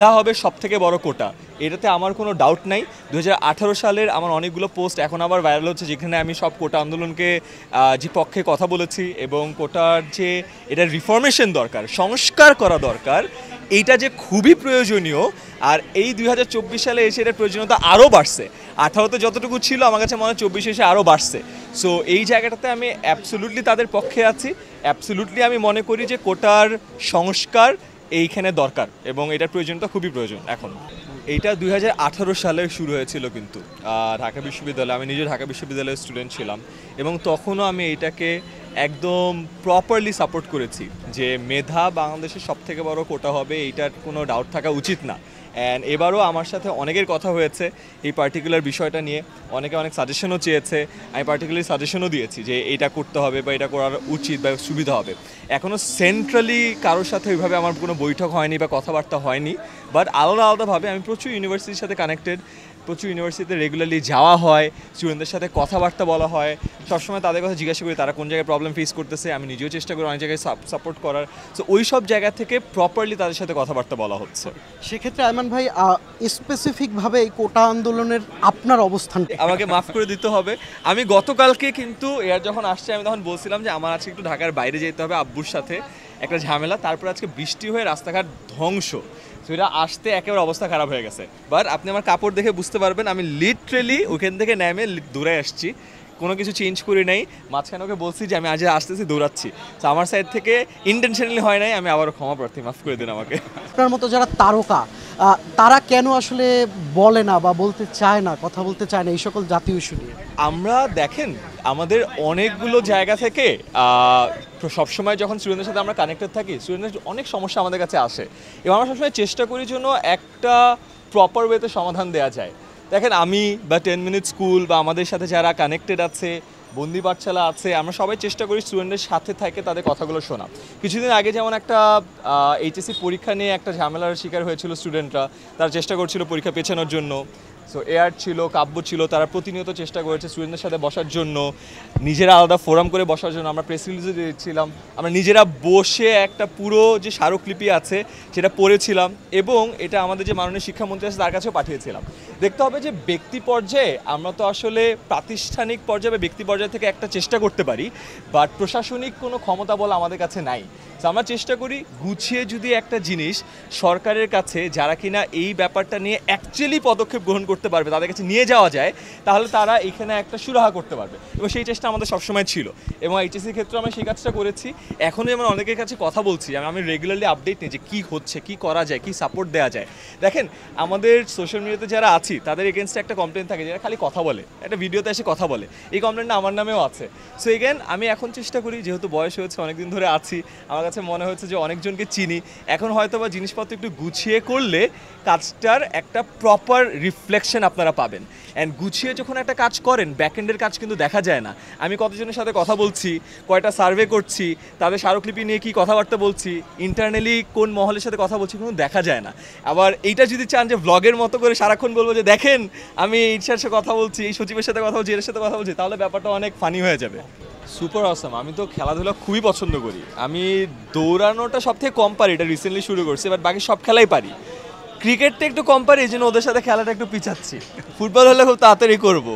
তা হবে সবথেকে বড় কোটা, এটাতে আমার কোনো ডাউট নাই। 2018 সালের আমার অনেকগুলো পোস্ট এখন আবার ভাইরাল হচ্ছে, যেখানে আমি সব কোটা আন্দোলনকে যে পক্ষে কথা বলেছি, এবং কোটার যে এটা রিফর্মেশন দরকার, সংস্কার করা দরকার, এইটা যে খুবই প্রয়োজনীয়। আর এই 2024 সালে এসে এটার প্রয়োজনীয়তা আরও বাড়ছে। 18তে যতটুকু ছিল আমার কাছে মনে হয় 24 এসে আরও বাড়ছে। সো এই জায়গাটাতে আমি অ্যাবসোলুটলি তাদের পক্ষে আছি। অ্যাবসোলুটলি আমি মনে করি যে কোটার সংস্কার এইখানে দরকার, এবং এটার প্রয়োজনটা খুবই প্রয়োজন এখন। এইটা 2018 সালে শুরু হয়েছিল কিন্তু ঢাকা বিশ্ববিদ্যালয়ে। আমি নিজে ঢাকা বিশ্ববিদ্যালয়ের স্টুডেন্ট ছিলাম, এবং তখনও আমি এইটাকে একদম প্রপারলি সাপোর্ট করেছি যে মেধা বাংলাদেশের সবথেকে বড় কোটা হবে, এইটার কোনো ডাউট থাকা উচিত না। অ্যান্ড এবারও আমার সাথে অনেকের কথা হয়েছে এই পার্টিকুলার বিষয়টা নিয়ে, অনেকে অনেক সাজেশনও চেয়েছে, আমি পার্টিকুলারলি সাজেশনও দিয়েছি যে এটা করতে হবে বা এটা করার উচিত বা সুবিধা হবে। এখনও সেন্ট্রালি কারোর সাথে ওইভাবে আমার কোনো বৈঠক হয়নি বা কথাবার্তা হয়নি, বাট আলাদা আলাদাভাবে আমি প্রচুর ইউনিভার্সিটির সাথে কানেক্টেড, প্রচুর ইউনিভার্সিটিতে রেগুলারলি যাওয়া হয়, স্টুডেন্টদের সাথে কথাবার্তা বলা হয়, সবসময় তাদের কথা জিজ্ঞাসা করি তারা কোন জায়গায় প্রবলেম ফেস করতেছে। আমি নিজেও চেষ্টা করি অনেক জায়গায় সাপোর্ট করার। সো ওই সব জায়গা থেকে প্রপারলি তাদের সাথে কথাবার্তা বলা হচ্ছে। সেক্ষেত্রে আয়মান ভাই, স্পেসিফিকভাবে এই কোটা আন্দোলনের আপনার অবস্থানটা আমাকে মাফ করে দিতে হবে। আমি গতকালকে কিন্তু এয়ার যখন আসছে, আমি তখন বলছিলাম যে আমার আজকে একটু ঢাকার বাইরে যেতে হবে আব্বুর সাথে, একটা ঝামেলা। তারপর আজকে বৃষ্টি হয়ে রাস্তাঘাট ধ্বংস, সেটা আসতে একেবারে অবস্থা খারাপ হয়ে গেছে। বাট আপনি আমার কাপড় দেখে বুঝতে পারবেন আমি লিটারেলি ওখান থেকে নেমে দূরে আসছি, কোনো কিছু চেঞ্জ করি নাই। মাঝখানে ওকে বলছি যে আমি আজ আসতেছি, দৌড়াচ্ছি। তো আমার সাইড থেকে ইন্টেনশনালি হয় নাই, আমি আবারও ক্ষমা প্রার্থী, মাফ করে দিন আমাকে। আপনার মতো যারা তারকা, তারা কেন আসলে বলে না বা বলতে চায় না, কথা বলতে চায় না এই সকল জাতীয় ইস্যু নিয়ে? আমরা দেখেন আমাদের অনেকগুলো জায়গা থেকে সবসময় যখন স্টুডেন্টদের সাথে আমরা কানেক্টেড থাকি, স্টুডেন্টদের অনেক সমস্যা আমাদের কাছে আসে, এবং আমরা সবসময় চেষ্টা করি জন্য একটা প্রপার ওয়েতে সমাধান দেওয়া যায়। দেখেন আমি বা 10 মিনিট স্কুল বা আমাদের সাথে যারা কানেক্টেড আছে, বন্দি পাঠশালা আছে, আমরা সবাই চেষ্টা করি স্টুডেন্টদের সাথে থাকে তাদের কথাগুলো শোনা। কিছুদিন আগে যেমন একটা এইচএসসি পরীক্ষা নিয়ে একটা ঝামেলার শিকার হয়েছিল স্টুডেন্টরা, তারা চেষ্টা করছিল পরীক্ষা পেছানোর জন্য। সো এয়ার ছিল, কাব্য ছিল, তারা প্রতিনিয়ত চেষ্টা করেছে স্টুডেন্টদের সাথে বসার জন্য, নিজেরা আলাদা ফোরাম করে বসার জন্য। আমরা প্রেস রিলিজে দিয়েছিলাম, আমরা নিজেরা বসে একটা পুরো যে স্মারকলিপি আছে সেটা পড়েছিলাম, এবং এটা আমাদের যে মাননীয় শিক্ষামন্ত্রী আছে তার কাছেও পাঠিয়েছিলাম। দেখতে হবে যে ব্যক্তি পর্যায়ে আমরা তো আসলে প্রাতিষ্ঠানিক পর্যায়ে বা ব্যক্তি পর্যায় থেকে একটা চেষ্টা করতে পারি, বাট প্রশাসনিক কোনো ক্ষমতা বলা আমাদের কাছে নাই। তো আমরা চেষ্টা করি গুছিয়ে যদি একটা জিনিস সরকারের কাছে, যারা কিনা এই ব্যাপারটা নিয়ে অ্যাকচুয়ালি পদক্ষেপ গ্রহণ করতে পারবে, তাদের কাছে নিয়ে যাওয়া যায়, তাহলে তারা এখানে একটা সুরাহা করতে পারবে, এবং সেই চেষ্টা আমাদের সবসময় ছিল, এবং এইচএসসির ক্ষেত্রে আমরা সেই কাজটা করেছি। এখনই আমরা অনেকের কাছে কথা বলছি, আমি রেগুলারলি আপডেট নিই যে কী হচ্ছে, কী করা যায়, কী সাপোর্ট দেওয়া যায়। দেখেন আমাদের সোশ্যাল মিডিয়াতে যারা আছি তাদের এগেনস্টে একটা কমপ্লেন থাকে, যারা খালি কথা বলে, একটা ভিডিওতে এসে কথা বলে, এই কমপ্লেনটা আমার নামেও আছে। সো এগেন আমি এখন চেষ্টা করি, যেহেতু বয়স হয়েছে, অনেকদিন ধরে আছি, আমার কাছে মনে হচ্ছে যে অনেকজনকে চিনি, এখন হয়তো বা জিনিসপত্র একটু গুছিয়ে করলে কাজটার একটা প্রপার রিফ্লেকশন আপনারা পাবেন। অ্যান্ড গুছিয়ে যখন একটা কাজ করেন, ব্যাকএন্ডের কাজ কিন্তু দেখা যায় না। আমি কতজনের সাথে কথা বলছি, কয়টা সার্ভে করছি, তাদের স্মারকলিপি নিয়ে কী কথাবার্তা বলছি, ইন্টারনালি কোন মহলের সাথে কথা বলছি, কোনো দেখা যায় না। আবার এইটা যদি চান যে ব্লগের মতো করে সারাক্ষণ বলবো যে দেখেন আমি এই সাথে কথা বলছি, এই সচিবের সাথে কথা বলছি, এর সাথে কথা বলছি, তাহলে ব্যাপারটা অনেক ফানি হয়ে যাবে। Super awesome. আমি তো খেলাধুলা খুবই পছন্দ করি। আমি দৌড়ানোটা সব থেকে কম পারি, এটা রিসেন্টলি শুরু করছি, বাট বাকি সব খেলাই পারি। ক্রিকেটটা একটু কম পারি, এই জন্য ওদের সাথে খেলাটা একটু পিছাচ্ছি। ফুটবল হলে খুব তাড়াতাড়ি করবো।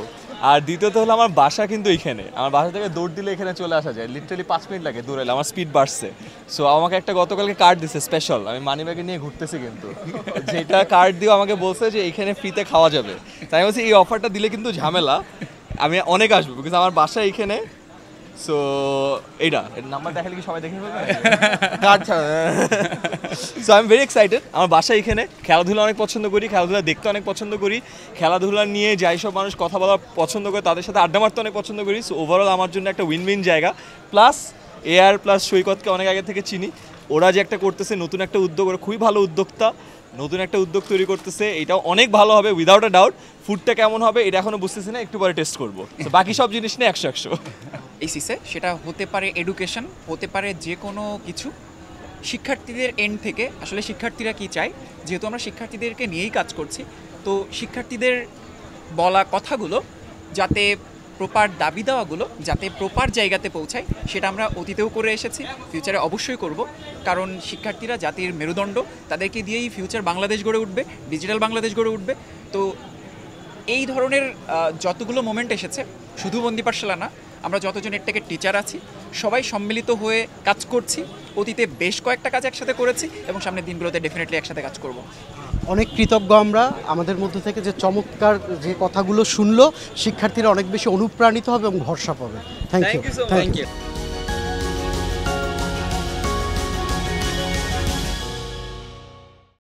আর দ্বিতীয়ত হলো আমার বাসা কিন্তু এইখানে, আমার বাসা থেকে দৌড় দিলে এখানে চলে আসা যায়, লিটারালি 5 মিনিট লাগে দৌড়ালে, আমার স্পিড বাড়ছে। সো আমাকে একটা গতকালকে কার্ড দিছে স্পেশাল, আমি মানি ব্যাগে নিয়ে ঘুরতেছি কিন্তু, যেটা কার্ড দিয়েও আমাকে বলছে যে এইখানে ফ্রিতে খাওয়া যাবে। তাই আমি বলছি এই অফারটা দিলে কিন্তু ঝামেলা, আমি অনেক আসবো, বিকজ আমার বাসা এইখানে। সো এইটা নাম্বার দেখালে কি সবাই দেখে ফেলবে কার্ড ছাড়া। So I am very excited. আমার বাসা এখানে, খেলাধুলা অনেক পছন্দ করি, খেলাধুলা দেখতে অনেক পছন্দ করি, খেলাধুলা নিয়ে যাই সব মানুষ কথা বলা পছন্দ করে তাদের সাথে আড্ডা মারতে অনেক পছন্দ করি। সো ওভারঅল আমার জন্য একটা উইন উইন জায়গা। প্লাস এয়ার প্লাস সৈকতকে অনেক আগে থেকে চিনি, ওরা যে একটা করতেছে নতুন একটা উদ্যোগ, ওরা খুবই ভালো উদ্যোক্তা, নতুন একটা উদ্যোগ তৈরি করতেছে, এটাও অনেক ভালো হবে উইদাউট আ ডাউট। ফুডটা কেমন হবে এটা এখনো বুঝতেছি না, একটু পরে টেস্ট করবো। বাকি সব জিনিস নিয়ে 100-100। এই সিসে সেটা হতে পারে এডুকেশন, হতে পারে যে কোনো কিছু। শিক্ষার্থীদের এন্ড থেকে আসলে শিক্ষার্থীরা কি চায়, যেহেতু আমরা শিক্ষার্থীদেরকে নিয়েই কাজ করছি, তো শিক্ষার্থীদের বলা কথাগুলো যাতে প্রপার দাবি দেওয়াগুলো যাতে প্রপার জায়গাতে পৌঁছায়, সেটা আমরা অতীতেও করে এসেছি, ফিউচারে অবশ্যই করব। কারণ শিক্ষার্থীরা জাতির মেরুদণ্ড, তাদেরকে দিয়েই ফিউচার বাংলাদেশ গড়ে উঠবে, ডিজিটাল বাংলাদেশ গড়ে উঠবে। তো এই ধরনের যতগুলো মোমেন্ট এসেছে, শুধু বন্দি পাঠশালা না, আমরা যতজন এর থেকে টিচার আছি সবাই সম্মিলিত হয়ে কাজ করছি। অতীতে বেশ কয়েকটা কাজ একসাথে করেছি এবং সামনের দিনগুলোতে ডেফিনেটলি একসাথে কাজ করব। অনেক কৃতজ্ঞ আমরা আমাদের মধ্যে থেকে যে চমৎকার যে কথাগুলো শুনলো, শিক্ষার্থীরা অনেক বেশি অনুপ্রাণিত হবে এবং ভরসা পাবে। Thank you. Thank you.